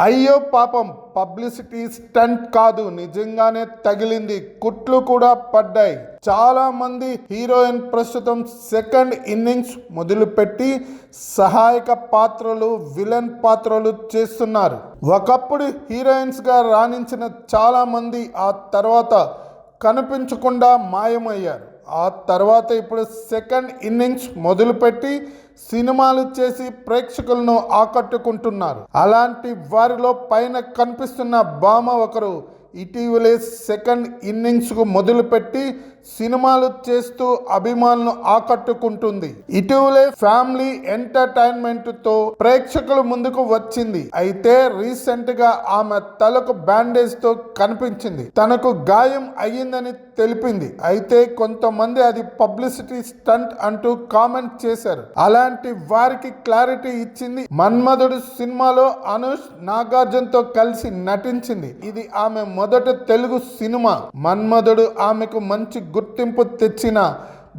అయ్యో పాపం, publicity stunt కాదు, నిజంగానే తగిలింది, కుట్లు కూడా పడ్డాయి. చాలా మంది హీరోయిన్ ప్రస్తుతం సెకండ్ ఇన్నింగ్స్ మొదలుపెట్టి సహాయక పాత్రలు, విలన్ పాత్రలు చేస్తున్నారు. ఒకప్పుడు హీరోయిన్స్ గా రాణించిన చాలా మంది ఆ తర్వాత కనిపించకుండా మాయమయ్యారు. ఆ తర్వాత ఇప్పుడు సెకండ్ ఇన్నింగ్స్ మొదలుపెట్టి సినిమాలు చేసి ప్రేక్షకులను ఆకట్టుకుంటున్నారు. అలాంటి వారిలో పైన కనిపిస్తున్న భామ ఒకరు ఇటీవలే సెకండ్ ఇన్నింగ్స్కు మొదలుపెట్టి సినిమాలు చేస్తూ అభిమానులను ఆకట్టుకుంటుంది. ఇటీవలే ఫ్యామిలీ ఎంటర్టైన్మెంట్తో ప్రేక్షకుల ముందుకు వచ్చింది. అయితే రీసెంట్ గా ఆమె తలకు బ్యాండేజ్ తో కనిపించింది. తనకు గాయం అయ్యిందని తెలిపింది. అయితే కొంతమంది అది పబ్లిసిటీ స్టంట్ అంటూ కామెంట్ చేశారు. అలాంటి వారికి క్లారిటీ ఇచ్చింది మన్మధుడు సినిమాలో అనూష్ నాగార్జునతో కలిసి నటించింది. ఇది ఆమె మొదటి తెలుగు సినిమా. మన్మధుడు ఆమెకు మంచి గుర్తింపు తెచ్చిన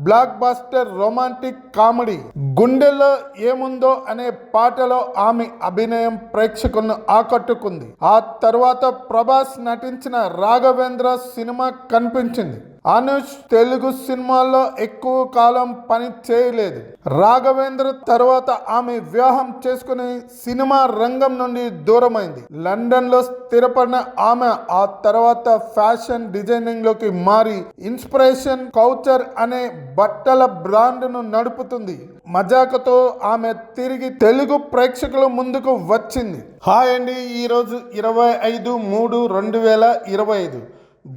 బ్లాక్ బాస్టర్ రొమాంటిక్ కామెడీ. గుండెల్లో ఏముందో అనే పాటలో ఆమె అభినయం ప్రేక్షకులను ఆకట్టుకుంది. ఆ తర్వాత ప్రభాస్ నటించిన రాఘవేంద్ర సినిమా కనిపించింది. అనూష్ తెలుగు సినిమాల్లో ఎక్కువ కాలం పని చేయలేదు. రాఘవేంద్ర తర్వాత ఆమె వివాహం చేసుకుని సినిమా రంగం నుండి దూరమైంది. లండన్ లో స్థిరపడిన ఆమె ఆ తర్వాత ఫ్యాషన్ డిజైనింగ్ లోకి మారి ఇన్స్పిరేషన్ కౌచర్ అనే బట్టల బ్రాండ్ ను నడుపుతుంది. మజాకతో ఆమె తిరిగి తెలుగు ప్రేక్షకుల ముందుకు వచ్చింది. హాయ్ అండి, ఈరోజు 25/3/2025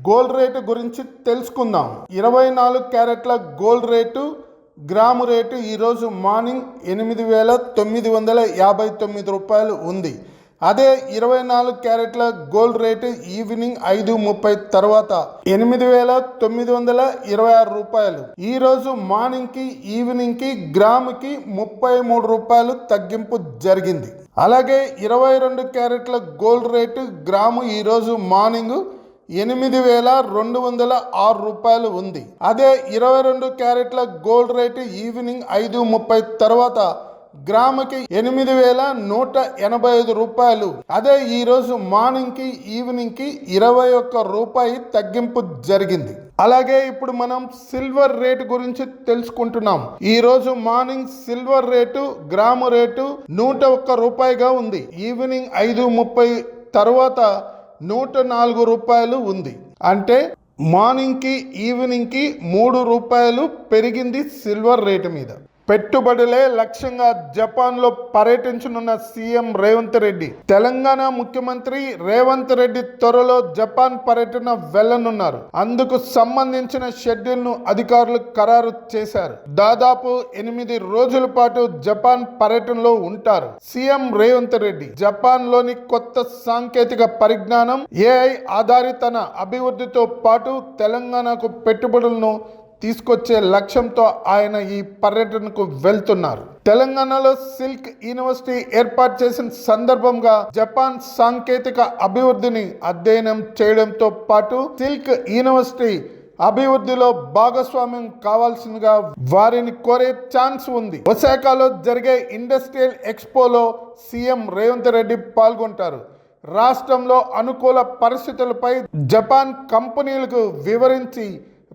గోల్డ్ రేటు గురించి తెలుసుకుందాం. 24 క్యారెట్ల గోల్డ్ రేటు గ్రాము రేటు ఈరోజు మార్నింగ్ 8,959 రూపాయలు ఉంది. అదే 24 క్యారెట్ల గోల్డ్ రేటు ఈవినింగ్ 5:30 తర్వాత 8,926 రూపాయలు. ఈరోజు మార్నింగ్ కి ఈవినింగ్ కి గ్రాముకి 33 రూపాయలు తగ్గింపు జరిగింది. అలాగే 22 క్యారెట్ల గోల్డ్ రేటు గ్రాము ఈరోజు మార్నింగ్ 8,206 రూపాయలు ఉంది. అదే 22 క్యారెట్ల గోల్డ్ రేటు ఈవినింగ్ 5:30 తర్వాత గ్రాముకి 8,185 రూపాయలు. అదే ఈరోజు మార్నింగ్ కి ఈవినింగ్ కి 21 రూపాయి తగ్గింపు జరిగింది. అలాగే ఇప్పుడు మనం సిల్వర్ రేటు గురించి తెలుసుకుంటున్నాం. ఈ రోజు morning silver rate gram rate 101 రూపాయిగా ఉంది. ఈవినింగ్ 5:30 తర్వాత 104 రూపాయలు ఉంది. అంటే మార్నింగ్ కి ఈవినింగ్ కి 3 రూపాయలు పెరిగింది సిల్వర్ రేటు మీద. పెట్టుబడులే లక్ష్యంగా జపాన్ లో పర్యటించనున్న సీఎం రేవంత్ రెడ్డి. తెలంగాణ ముఖ్యమంత్రి రేవంత్ రెడ్డి త్వరలో జపాన్ పర్యటన వెళ్లనున్నారు. అందుకు సంబంధించిన షెడ్యూల్ ను అధికారులు ఖరారు చేశారు. దాదాపు 8 రోజుల పాటు జపాన్ పర్యటనలో ఉంటారు సీఎం రేవంత్ రెడ్డి. జపాన్ లోని కొత్త సాంకేతిక పరిజ్ఞానం, ఏఐ ఆధారిత అభివృద్ధితో పాటు తెలంగాణకు పెట్టుబడులను తీసుకొచ్చే లక్ష్యంతో ఆయన ఈ పర్యటనకు వెళ్తున్నారు. తెలంగాణలో సిల్క్ యూనివర్సిటీ ఏర్పాటు చేసిన సందర్భంగా జపాన్ సాంకేతిక అభివృద్ధిని అధ్యయనం చేయడంతో పాటు సిల్క్ యూనివర్సిటీ అభివృద్ధిలో భాగస్వామ్యం కావాల్సిందిగా వారిని కోరే ఛాన్స్ ఉంది. ఒసాకాలో జరిగే ఇండస్ట్రియల్ ఎక్స్పోలో సీఎం రేవంత్ రెడ్డి పాల్గొంటారు. రాష్ట్రంలో అనుకూల పరిస్థితులపై జపాన్ కంపెనీలకు వివరించి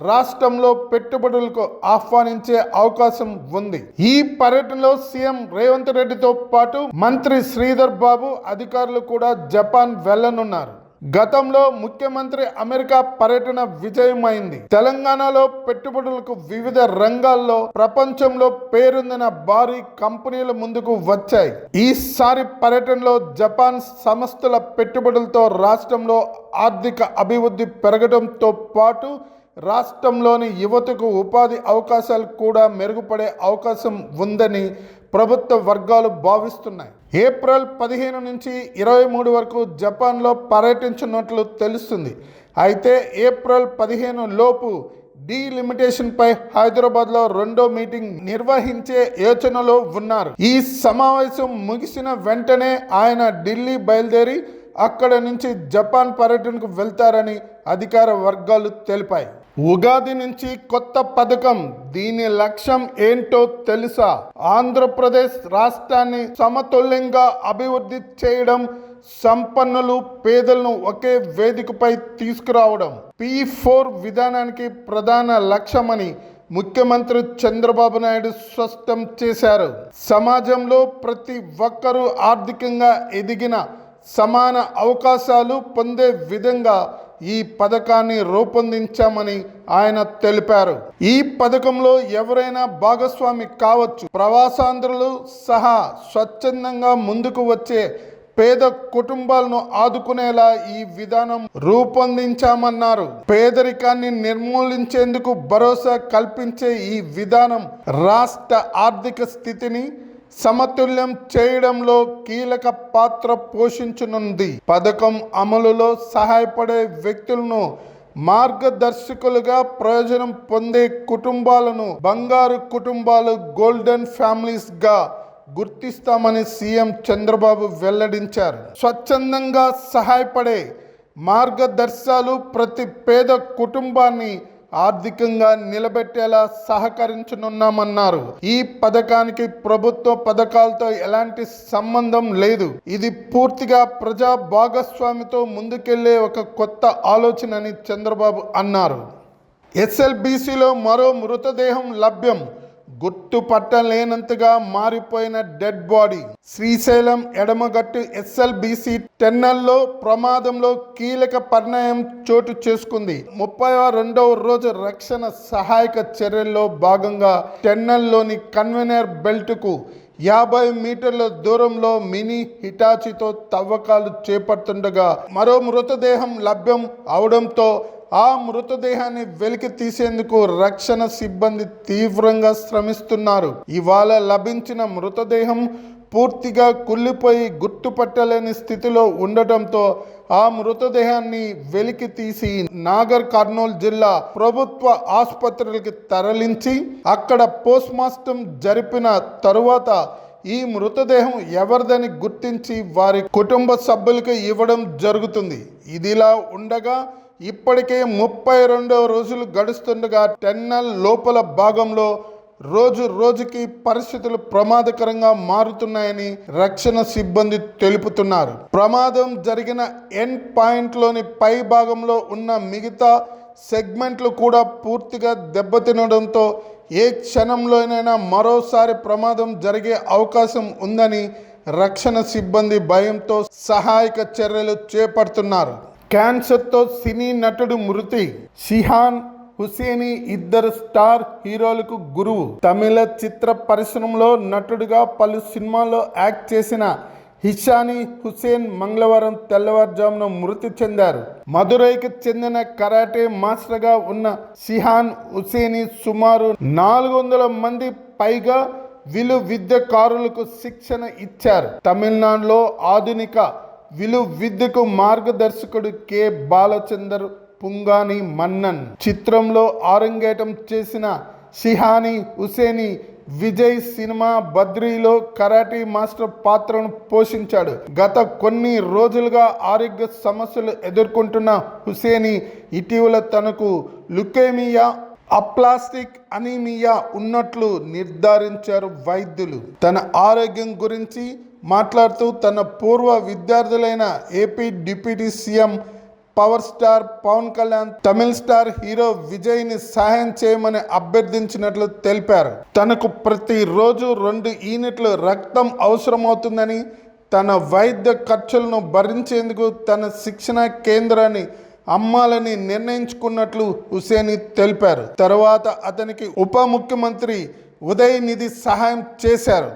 రాష్ట్రంలో పెట్టుబడులకు ఆహ్వానించే అవకాశం ఉంది. ఈ పర్యటనలో సీఎం రేవంత్ రెడ్డితో పాటు మంత్రి శ్రీధర్ బాబు అధికారులు కూడా జపాన్ వెళ్లనున్నారు. గతంలో ముఖ్యమంత్రి అమెరికా పర్యటన విజయమైంది. తెలంగాణలో పెట్టుబడులకు వివిధ రంగాల్లో ప్రపంచంలో పేరొందిన భారీ కంపెనీల ముందుకు వచ్చాయి. ఈసారి పర్యటనలో జపాన్ సంస్థల పెట్టుబడులతో రాష్ట్రంలో ఆర్థిక అభివృద్ధి పెరగడంతో పాటు రాష్ట్రంలోని యువతకు ఉపాధి అవకాశాలు కూడా మెరుగుపడే అవకాశం ఉందని ప్రభుత్వ వర్గాలు భావిస్తున్నాయి. ఏప్రిల్ 15 నుంచి 23 వరకు జపాన్లో పర్యటించినట్లు తెలుస్తుంది. అయితే ఏప్రిల్ 15 లోపు డీలిమిటేషన్పై హైదరాబాద్లో 2వ మీటింగ్ నిర్వహించే యోచనలో ఉన్నారు. ఈ సమావేశం ముగిసిన వెంటనే ఆయన ఢిల్లీ బయలుదేరి అక్కడ నుంచి జపాన్ పర్యటనకు వెళ్తారని అధికార వర్గాలు తెలిపాయి. ఉగాది నుంచి కొత్త పథకం. దీని లక్ష్యం ఏంటో తెలుసా? ఆంధ్రప్రదేశ్ రాష్ట్రాన్ని సమతుల్యంగా అభివృద్ధి చేయడం, సంపన్నులు పేదలను ఒకే వేదికపై తీసుకురావడం P4 విధానానికి ప్రధాన లక్ష్యమని ముఖ్యమంత్రి చంద్రబాబు నాయుడు స్పష్టం చేశారు. సమాజంలో ప్రతి ఒక్కరూ ఆర్థికంగా ఎదిగిన సమాన అవకాశాలు పొందే విధంగా ఈ పథకాన్ని రూపొందించామని ఆయన తెలిపారు. ఈ పథకంలో ఎవరైనా భాగస్వామి కావచ్చు. ప్రవాసాంధ్రులు సహా స్వచ్ఛందంగా ముందుకు వచ్చే పేద కుటుంబాలను ఆదుకునేలా ఈ విధానం రూపొందించామన్నారు. పేదరికాన్ని నిర్మూలించేందుకు భరోసా కల్పించే ఈ విధానం రాష్ట్ర ఆర్థిక స్థితిని సమతుల్యం చేయడంలో కీలక పాత్ర పోషించనుంది. పథకం అమలులో సహాయపడే వ్యక్తులను మార్గదర్శకులుగా ప్రయోజనం పొందే కుటుంబాలను బంగారు కుటుంబాలు గోల్డెన్ ఫ్యామిలీస్ గా గుర్తిస్తామని సీఎం చంద్రబాబు వెల్లడించారు. స్వచ్ఛందంగా సహాయపడే మార్గదర్శకాలు ప్రతి పేద కుటుంబాన్ని ఆర్థికంగా నిలబెట్టేలా సహకరించనున్నామన్నారు. ఈ పథకానికి ప్రభుత్వ పథకాలతో ఎలాంటి సంబంధం లేదు. ఇది పూర్తిగా ప్రజా భాగస్వామితో ముందుకెళ్లే ఒక కొత్త ఆలోచన అని చంద్రబాబు అన్నారు. SLBCలో మరో మృతదేహం లభ్యం. గుర్తుపట్టలేనంతగా మారిపోయిన డెడ్ బాడీ. శ్రీశైలం ఎడమగట్టు SLBC టెన్నెల్లో ప్రమాదంలో కీలక పరిణామం చోటు చేసుకుంది. 32వ రోజు రక్షణ సహాయక చర్యల్లో భాగంగా టెన్నెల్లోని కన్వేయర్ బెల్ట్కు 50 మీటర్ల దూరంలో మినీ హిటాచీతో తవ్వకాలు చేపడుతుండగా మరో మృతదేహం లభ్యం అవడంతో ఆ మృతదేహాన్ని వెలికి తీసేందుకు రక్షణ సిబ్బంది తీవ్రంగా శ్రమిస్తున్నారు. ఇవాళ లభించిన మృతదేహం పూర్తిగా కుళ్ళిపోయి గుర్తుపట్టలేని స్థితిలో ఉండటంతో ఆ మృతదేహాన్ని వెలికి తీసి నాగర్ కర్నూలు జిల్లా ప్రభుత్వ ఆసుపత్రులకి తరలించి అక్కడ పోస్ట్మార్టం జరిపిన తరువాత ఈ మృతదేహం ఎవరిదని గుర్తించి వారి కుటుంబ సభ్యులకు ఇవ్వడం జరుగుతుంది. ఇదిలా ఉండగా ఇప్పటికే 32 రోజులు గడుస్తుండగా టెన్నెల్ లోపల భాగంలో రోజు రోజుకి పరిస్థితులు ప్రమాదకరంగా మారుతున్నాయని రక్షణ సిబ్బంది తెలుపుతున్నారు. ప్రమాదం జరిగిన ఎండ్ పాయింట్లోని పై భాగంలో ఉన్న మిగతా సెగ్మెంట్లు కూడా పూర్తిగా దెబ్బతినడంతో ఏ క్షణంలోనైనా మరోసారి ప్రమాదం జరిగే అవకాశం ఉందని రక్షణ సిబ్బంది భయంతో సహాయక చర్యలు చేపడుతున్నారు. క్యాన్సర్తో సినీ నటుడు మృతి. షిహాన్ హుసేని ఇద్దరు స్టార్ హీరోలకు గురువు. తమిళ చిత్ర పరిశ్రమలో నటుడుగా పలు సినిమాల్లో యాక్ట్ చేసిన హిషాని హుసేన్ మంగళవారం తెల్లవారుజామున మృతి చెందారు. మదురైకి చెందిన కరాటే మాస్టర్గా ఉన్న షిహాన్ హుసేని సుమారు 400 మంది పైగా విలువిద్యకారులకు శిక్షణ ఇచ్చారు. తమిళనాడులో ఆధునిక విలువిద్యకు మార్గదర్శకుడు K. బాలచందర్ పుంగాని మన్నన్ చిత్రంలో ఆరంగేటం చేసిన షిహాని హుసేని విజయ్ సినిమా బద్రీలో కరాటే మాస్టర్ పాత్రను పోషించాడు. గత కొన్ని రోజులుగా ఆరోగ్య సమస్యలు ఎదుర్కొంటున్న హుసేని ఇటీవల తనకు లుకేమియా అప్లాస్టిక్ అనీమియా ఉన్నట్లు నిర్ధారించారు వైద్యులు. తన ఆరోగ్యం గురించి మాట్లాడుతూ తన పూర్వ విద్యార్థులైన AP deputy CM power star Pawan Kalyan Tamil star hero విజయ్ని సహాయం చేయమని అభ్యర్థించినట్లు తెలిపారు. తనకు ప్రతిరోజు 2 యూనిట్ల రక్తం అవసరమవుతుందని, తన వైద్య ఖర్చులను భరించేందుకు తన శిక్షణ కేంద్రాన్ని అమ్మాలని నిర్ణయించుకున్నట్లు హుసేని తెలిపారు. తర్వాత అతనికి ఉప ముఖ్యమంత్రి ఉదయనిధి సహాయం చేశారు.